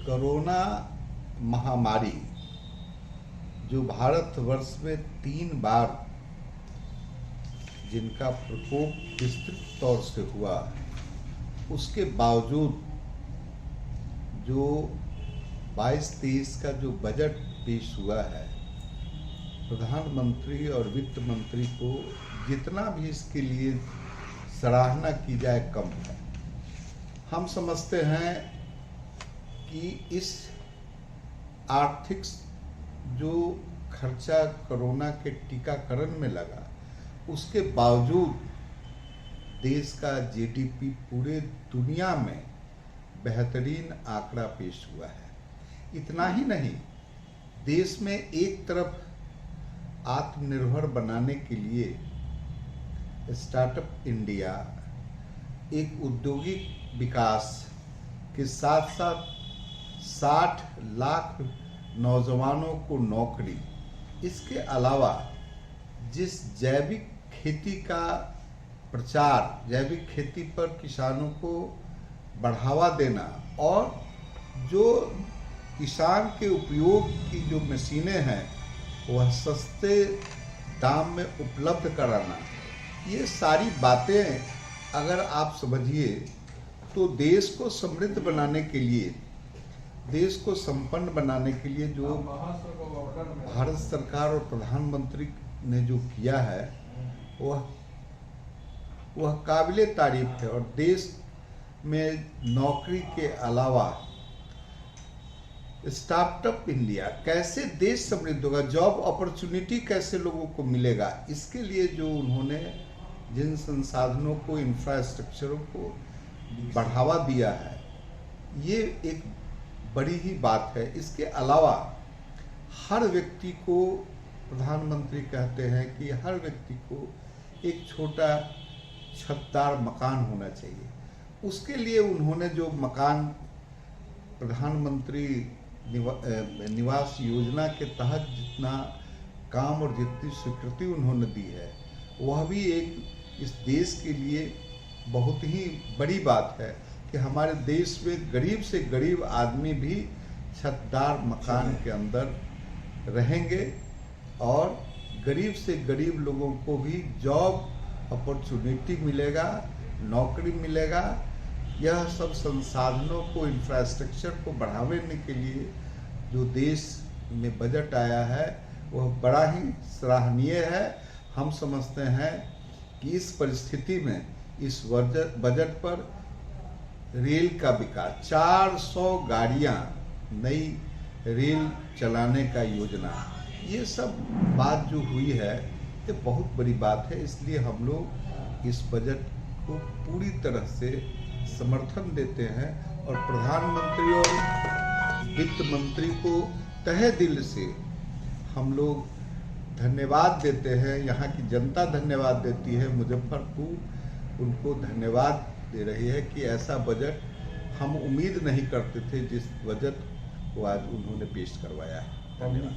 Corona महामारी जो भारतवर्ष में 3 बार जिनका प्रकोप विस्तृत तौर से हुआ, उसके बावजूद जो 22-23 का जो बजट पेश हुआ है, प्रधानमंत्री और वित्त मंत्री को जितना भी इसके लिए सराहना की जाए कम है। हम समझते हैं कि इस आर्थिक जो खर्चा कोरोना के टीकाकरण में लगा, उसके बावजूद देश का जीडीपी पूरे दुनिया में बेहतरीन आंकड़ा पेश हुआ है। इतना ही नहीं, देश में एक तरफ आत्मनिर्भर बनाने के लिए स्टार्टअप इंडिया, एक औद्योगिक विकास के साथ साथ 60 लाख नौजवानों को नौकरी, इसके अलावा जिस जैविक खेती का प्रचार, जैविक खेती पर किसानों को बढ़ावा देना और जो किसान के उपयोग की जो मशीनें हैं वह सस्ते दाम में उपलब्ध कराना, ये सारी बातें अगर आप समझिए तो देश को समृद्ध बनाने के लिए, देश को संपन्न बनाने के लिए जो भारत सरकार और प्रधानमंत्री ने जो किया है वह काबिले तारीफ है। और देश में नौकरी के अलावा स्टार्टअप इंडिया कैसे देश समृद्ध होगा, जॉब अपॉर्चुनिटी कैसे लोगों को मिलेगा, इसके लिए जो उन्होंने जिन संसाधनों को, इंफ्रास्ट्रक्चरों को बढ़ावा दिया है, ये एक बड़ी ही बात है। इसके अलावा हर व्यक्ति को, प्रधानमंत्री कहते हैं कि हर व्यक्ति को एक छोटा छतदार मकान होना चाहिए। उसके लिए उन्होंने जो मकान प्रधानमंत्री निवास योजना के तहत जितना काम और जितनी स्वीकृति उन्होंने दी है, वह भी एक इस देश के लिए बहुत ही बड़ी बात है कि हमारे देश में गरीब से गरीब आदमी भी छतदार मकान के अंदर रहेंगे और गरीब से गरीब लोगों को भी जॉब अपॉर्चुनिटी मिलेगा, नौकरी मिलेगा। यह सब संसाधनों को, इंफ्रास्ट्रक्चर को बढ़ाने के लिए जो देश में बजट आया है वह बड़ा ही सराहनीय है। हम समझते हैं कि इस परिस्थिति में इस बजट पर रेल का विकास, 400 गाड़ियां नई रेल चलाने का योजना, ये सब बात जो हुई है ये बहुत बड़ी बात है। इसलिए हम लोग इस बजट को पूरी तरह से समर्थन देते हैं और प्रधानमंत्री और वित्त मंत्री को तहे दिल से हम लोग धन्यवाद देते हैं। यहाँ की जनता धन्यवाद देती है, मुजफ्फरपुर उनको धन्यवाद दे रही है कि ऐसा बजट हम उम्मीद नहीं करते थे जिस बजट को आज उन्होंने पेश करवाया है। धन्यवाद।